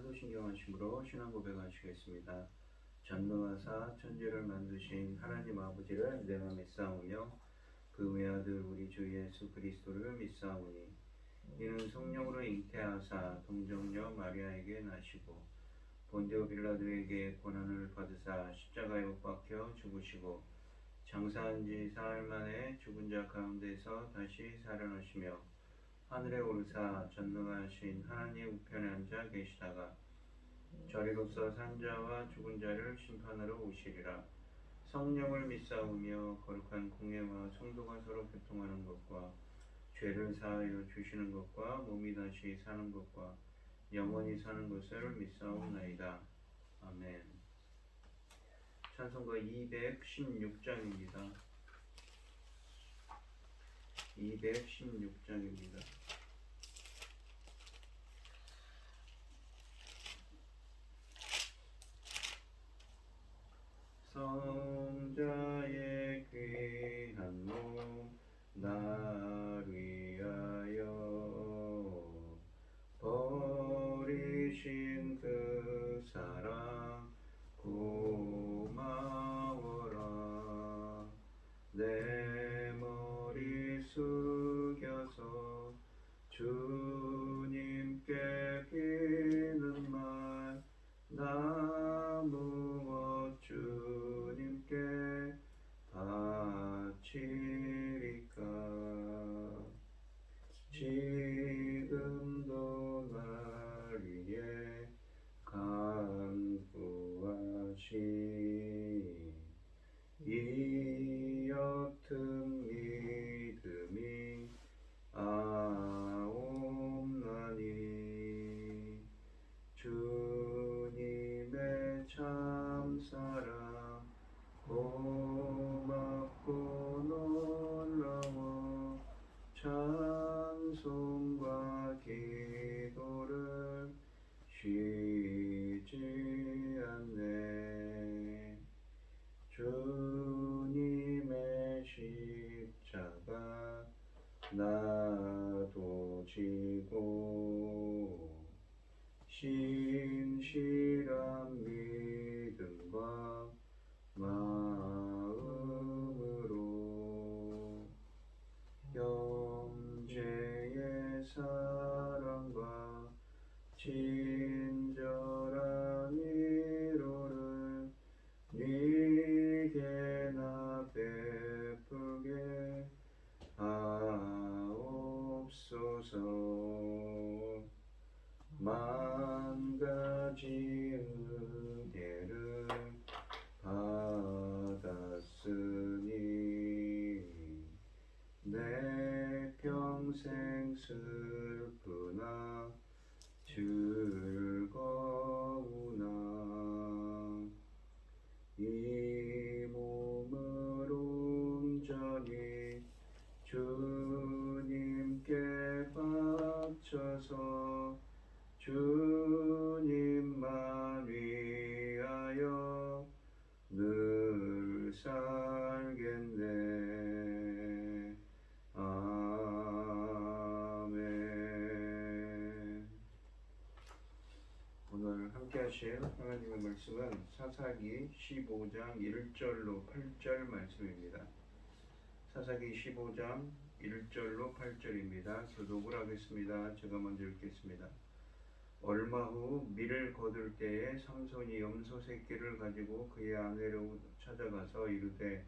사도신경하심으로 신앙 고백하시겠습니다. 전능하사 천지를 만드신 하나님 아버지를 내가 믿사오며 그 외아들 우리 주 예수 그리스도를 믿사오니 이는 성령으로 잉태하사 동정녀 마리아에게 나시고 본디오 빌라도에게 고난을 받으사 십자가에 못 박혀 죽으시고 장사한 지 사흘 만에 죽은 자 가운데서 다시 살아나시며 하늘에 오르사 전능하신 하나님 우편에 앉아 계시다가 저리로서 산 자와 죽은 자를 심판하러 오시리라. 성령을 믿사오며 거룩한 공예와 성도가 서로 교통하는 것과 죄를 사하여 주시는 것과 몸이 다시 사는 것과 영원히 사는 것을 믿사옵나이다. 아멘. 찬송가 216장입니다. 216장입니다. 성자의 귀한 몸 날 위하여 버리신 그 사랑 고마워라. 내 머리 숙여서 주님께 비는 말 나 무엇 주님께 바치리까. 지금도 날 위해 간구하신 이 옅은 믿음이 아옵나니 주님의 참사랑 고맙고 놀라워 찬송과 기도를 쉬지 않네. 주님의 십자가 나도 지고 신실한 믿음과 마음으로 형제의 사랑과 친절한 위로를 네게나 베풀게 하옵소서. 만 가지 은혜를 받았으니 내 평생 슬프나 즐거우나 이 몸을 온전히 주님께 바쳐서 주님만 위하여 늘 살겠네. 아멘. 오늘 함께 하실 하나님의 말씀은 사사기 15장 1절로 8절 말씀입니다. 사사기 15장 1절로 8절입니다. 교독을 하겠습니다. 제가 먼저 읽겠습니다. 얼마 후 밀을 거둘 때에 삼손이 염소 새끼를 가지고 그의 아내로 찾아가서 이르되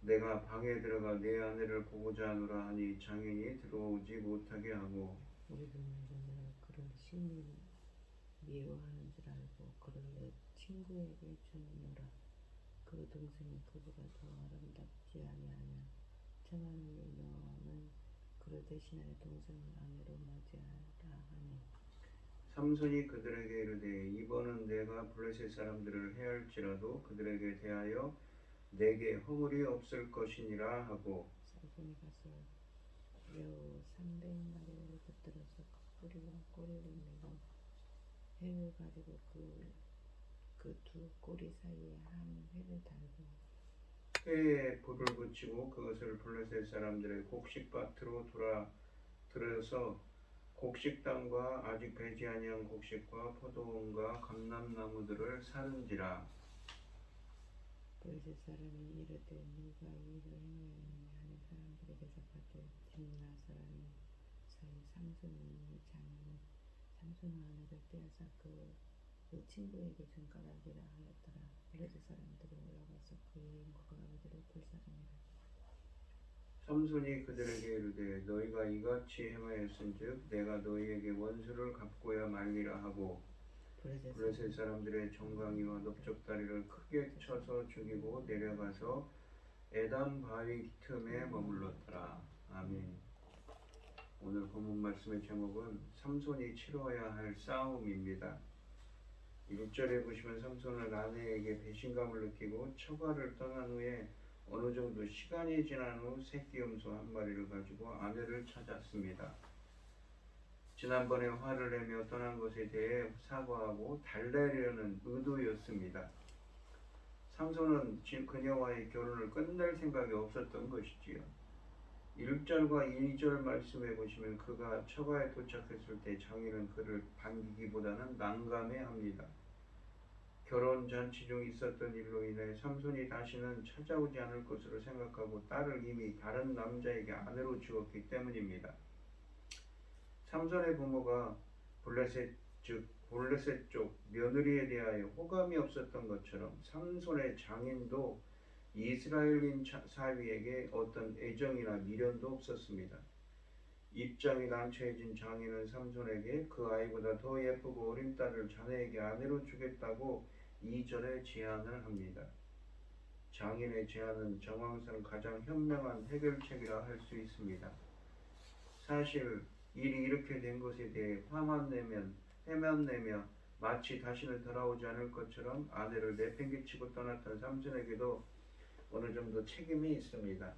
내가 방에 들어가 내 아내를 보고자 하노라 하니 장인이 들어오지 못하게 하고 우리 동네는 그를 심히 미워하는 줄 알고 그를 내 친구에게 주노라. 그 동생이 그보다 더 아름답지 아니하냐. 청하노니 너는 그를 대신하여 동생을 아내로 맞이하라 하니 삼손이 그들에게 이르되 이번은 내가 블레셋 사람들을 해할지라도 그들에게 대하여 내게 허물이 없을 것이니라 하고 삼손이 가서 여우 300마리를 붙들어서 뿌리와 꼬리를 내고 회를 가지고 그 두 꼬리 사이에 한 회를 달고 회에 불을 붙이고 그것을 블레셋 사람들의 곡식밭으로 들어서 곡식 땅과 아직 배지 아니한 곡식과 포도원과 감람나무들을 사른지라. 블레셋 사람이 이르되 누가 이 일을 행하였느냐 하는 사람들에게 대답하되 tim나 사람이 사이 삼손이 장인은 삼손의 아내를 빼앗아 그 친구에게 준 까닭이라 하였더라. 블레셋 사람들이 올라가서 그의 이름과 그 아버지를 불사르니라. 삼손이 그들에게 이르되 너희가 이같이 행하였은즉 내가 너희에게 원수를 갚고야 말리라 하고 블레셋 사람들의 정강이와 넓적다리를 크게 쳐서 죽이고 내려가서 에담 바위 틈에 머물렀더라. 아멘. 오늘 본문 말씀의 제목은 삼손이 치러야 할 싸움입니다. 1절에 보시면 삼손은 아내에게 배신감을 느끼고 처가를 떠난 후에 어느 정도 시간이 지난 후 새끼 염소 한 마리를 가지고 아내를 찾았습니다. 지난번에 화를 내며 떠난 것에 대해 사과하고 달래려는 의도였습니다. 삼손은 그녀와의 결혼을 끝낼 생각이 없었던 것이지요. 1절과 2절 말씀해 보시면 그가 처가에 도착했을 때 장인은 그를 반기기보다는 난감해합니다. 결혼 잔치 중 있었던 일로 인해 삼손이 다시는 찾아오지 않을 것으로 생각하고 딸을 이미 다른 남자에게 아내로 주었기 때문입니다. 삼손의 부모가 블레셋 쪽 며느리에 대하여 호감이 없었던 것처럼 삼손의 장인도 이스라엘인 사위에게 어떤 애정이나 미련도 없었습니다. 입장이 난처해진 장인은 삼손에게 그 아이보다 더 예쁘고 어린 딸을 자네에게 아내로 주겠다고 2절에 제안을 합니다. 장인의 제안은 정황상 가장 현명한 해결책이라 할 수 있습니다. 사실 일이 이렇게 된 것에 대해 화만 내며 마치 다시는 돌아오지 않을 것처럼 아내를 내팽개치고 떠났던 삼손에게도 어느 정도 책임이 있습니다.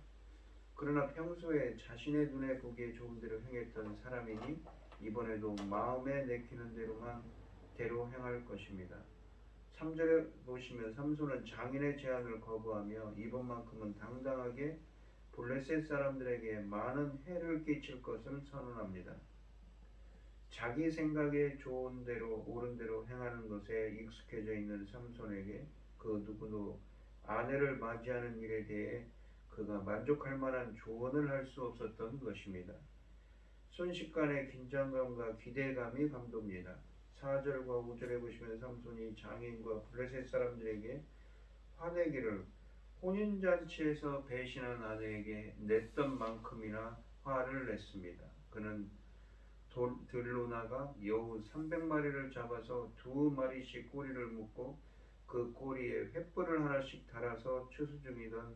그러나 평소에 자신의 눈에 보기에 좋은 대로 행했던 사람이니 이번에도 마음에 내키는 대로 행할 것입니다. 3절에 보시면 삼손은 장인의 제안을 거부하며 이번만큼은 당당하게 블레셋 사람들에게 많은 해를 끼칠 것을 선언합니다. 자기 생각에 좋은 대로 옳은 대로 행하는 것에 익숙해져 있는 삼손에게 그 누구도 아내를 맞이하는 일에 대해 그가 만족할 만한 조언을 할 수 없었던 것입니다. 순식간의 긴장감과 기대감이 감돕니다. 4절과 5절에 보시면 삼손이 장인과 블레셋 사람들에게 화내기를 혼인잔치에서 배신한 아내에게 냈던 만큼이나 화를 냈습니다. 그는 들로 나가 여우 300마리를 잡아서 2마리씩 꼬리를 묶고 그 꼬리에 횃불을 하나씩 달아서 추수 중이던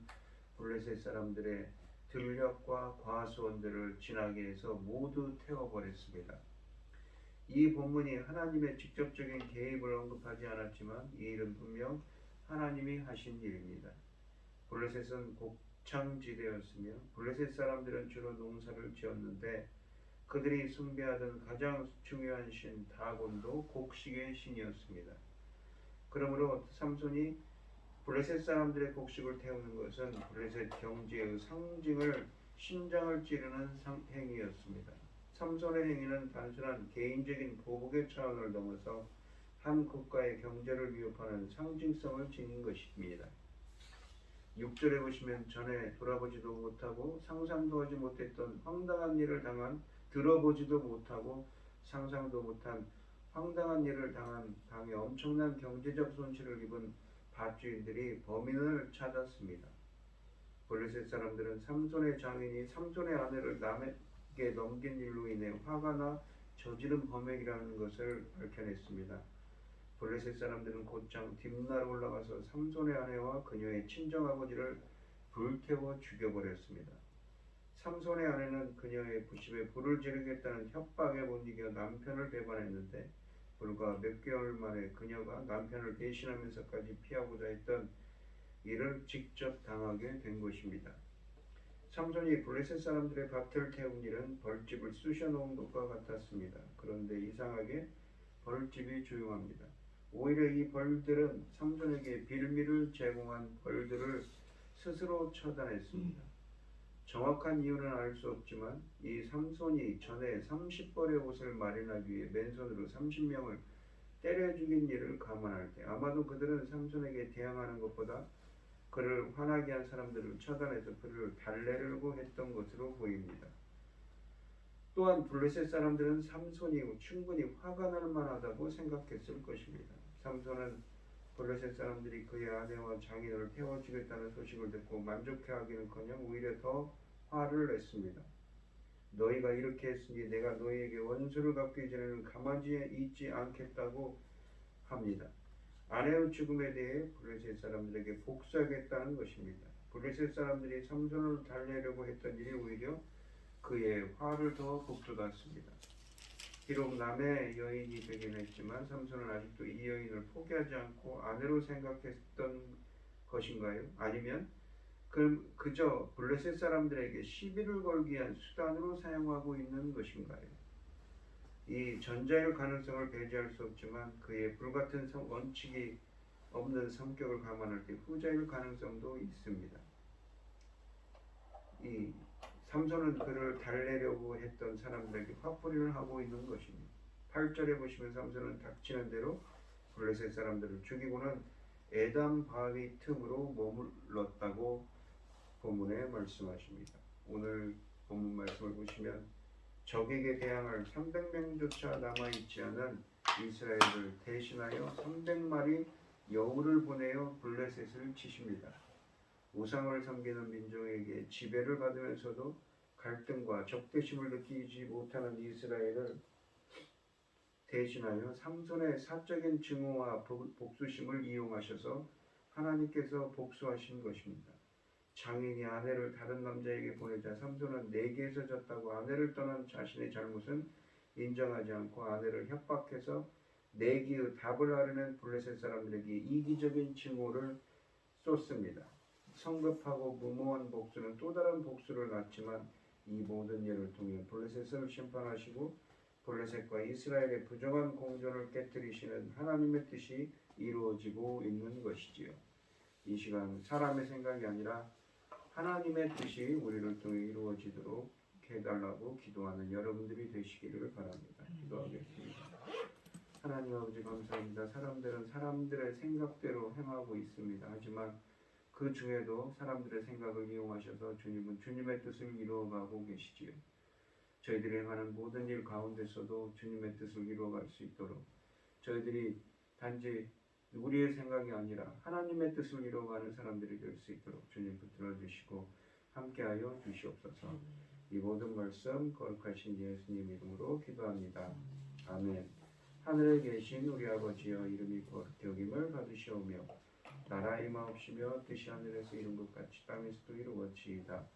블레셋 사람들의 들녘과 과수원들을 지나게 해서 모두 태워버렸습니다. 이 본문이 하나님의 직접적인 개입을 언급하지 않았지만 이 일은 분명 하나님이 하신 일입니다. 블레셋은 곡창지대였으며 블레셋 사람들은 주로 농사를 지었는데 그들이 숭배하던 가장 중요한 신 다곤도 곡식의 신이었습니다. 그러므로 삼손이 블레셋 사람들의 곡식을 태우는 것은 블레셋 경제의 상징을 신장을 찌르는 행위였습니다. 삼손의 행위는 단순한 개인적인 보복의 차원을 넘어서 한 국가의 경제를 위협하는 상징성을 지닌 것입니다. 6절에 보시면 전에 돌아보지도 못하고 상상도 하지 못했던 황당한 일을 당한 들어보지도 못하고 상상도 못한 황당한 일을 당해 엄청난 경제적 손실을 입은 밭주인들이 범인을 찾았습니다. 블레셋 사람들은 삼손의 장인이 삼손의 아내를 남에게 넘긴 일로 인해 화가 나 저지른 범행이라는 것을 밝혀냈습니다. 블레셋 사람들은 곧장 딥나로 올라가서 삼손의 아내와 그녀의 친정아버지를 불태워 죽여버렸습니다. 삼손의 아내는 그녀의 부심에 불을 지르겠다는 협박에 못 이겨 남편을 배반했는데 불과 몇 개월 만에 그녀가 남편을 배신하면서까지 피하고자 했던 일을 직접 당하게 된 것입니다. 삼손이 블레셋 사람들의 밭을 태운 일은 벌집을 쑤셔놓은 것과 같았습니다. 그런데 이상하게 벌집이 조용합니다. 오히려 이 벌들은 삼손에게 빌미를 제공한 벌들을 스스로 처단했습니다. 정확한 이유는 알 수 없지만 이 삼손이 전에 30벌의 옷을 마련하기 위해 맨손으로 30명을 때려 죽인 일을 감안할 때 아마도 그들은 삼손에게 대항하는 것보다 그를 화나게 한 사람들을 처단해서 그를 달래려고 했던 것으로 보입니다. 또한 블레셋 사람들은 삼손이 충분히 화가 날 만하다고 생각했을 것입니다. 삼손은 블레셋 사람들이 그의 아내와 장인을 태워 죽였다는 소식을 듣고 만족해하기는커녕 오히려 더 화를 냈습니다. 너희가 이렇게 했으니 내가 너희에게 원수를 갚기 전에는 가만히 있지 않겠다고 합니다. 아내의 죽음에 대해 블레셋 사람들에게 복수하겠다는 것입니다. 블레셋 사람들이 삼손을 달래려고 했던 일이 오히려 그의 화를 더 북돋았습니다. 비록 남의 여인이 되긴 했지만 삼손은 아직도 이 여인을 포기하지 않고 아내로 생각했던 것인가요? 아니면 그저 블레셋 사람들에게 시비를 걸기 위한 수단으로 사용하고 있는 것인가요? 이 전자일 가능성을 배제할 수 없지만 그의 불같은 원칙이 없는 성격을 감안할 때 후자일 가능성도 있습니다. 이 삼손은 그를 달래려고 했던 사람들에게 화풀이를 하고 있는 것입니다. 8절에 보시면 삼손은 닥치는 대로 블레셋 사람들을 죽이고는 에담 바위 틈으로 머물렀다고 본문에 말씀하십니다. 오늘 본문 말씀을 보시면 적에게 대항할 300명조차 남아있지 않은 이스라엘을 대신하여 300마리 여우를 보내어 블레셋을 치십니다. 우상을 섬기는 민족에게 지배를 받으면서도 갈등과 적대심을 느끼지 못하는 이스라엘을 대신하여 삼손의 사적인 증오와 복수심을 이용하셔서 하나님께서 복수하신 것입니다. 장인이 아내를 다른 남자에게 보내자 삼손은 내게에서 졌다고 아내를 떠난 자신의 잘못은 인정하지 않고 아내를 협박해서 내기의 답을 아려낸 블레셋 사람들에게 이기적인 증오를 쏟습니다. 성급하고 무모한 복수는 또 다른 복수를 낳지만 이 모든 일을 통해 블레셋을 심판하시고 블레셋과 이스라엘의 부정한 공존을 깨뜨리시는 하나님의 뜻이 이루어지고 있는 것이지요. 이 시간 사람의 생각이 아니라 하나님의 뜻이 우리를 통해 이루어지도록 해달라고 기도하는 여러분들이 되시기를 바랍니다. 기도하겠습니다. 하나님 아버지 감사합니다. 사람들은 사람들의 생각대로 행하고 있습니다. 하지만 그 중에도 사람들의 생각을 이용하셔서 주님은 주님의 뜻을 이루어가고 계시지요. 저희들이 행하는 모든 일 가운데서도 주님의 뜻을 이루어갈 수 있도록 저희들이 단지 우리의 생각이 아니라 하나님의 뜻을 이루어가는 사람들이 될 수 있도록 주님 붙들어 주시고 함께하여 주시옵소서. 이 모든 말씀 거룩하신 예수님 이름으로 기도합니다. 아멘. 하늘에 계신 우리 아버지여 이름이 거룩히 여김을 받으시오며 나라의 임하옵시며 뜻이 하늘에서 이룬 것 같이 땅에서도 이루어지이다.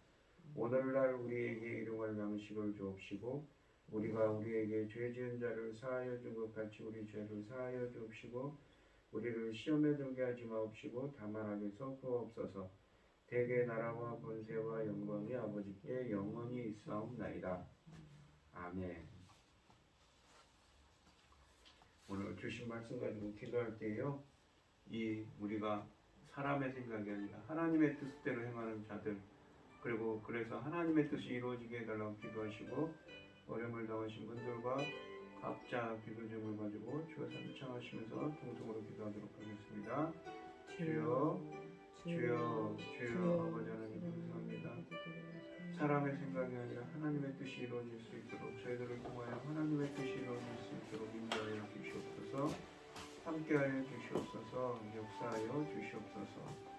오늘날 우리에게 일용할 양식을 주옵시고 우리가 우리에게 죄 지은 자를 사하여 준 것 같이 우리 죄를 사하여 주옵시고 우리를 시험에 들게 하지 마옵시고 다만 악에서 구하옵소서. 대개 나라와 권세와 영광이 아버지께 영원히 있사옵나이다. 아멘. 오늘 주신 말씀 가지고 기도할 때요, 우리가 사람의 생각이 아니라 하나님의 뜻대로 행하는 자들, 그리고 그래서 하나님의 뜻이 이루어지게 해달라고 기도하시고 어려움을 당하신 분들과 각자 기도 제목을 가지고 주여 삼창하시면서 통성으로 기도하도록 하겠습니다. 주여, 주여, 주여, 아버지 하나님 감사합니다. 사람의 생각이 아니라 하나님의 뜻이 이루어질 수 있도록 저희들을 통하여 하나님의 뜻이 이루어질 수 있도록 인도하여 주시옵소서. 함께하여 주시옵소서. 역사하여 주시옵소서.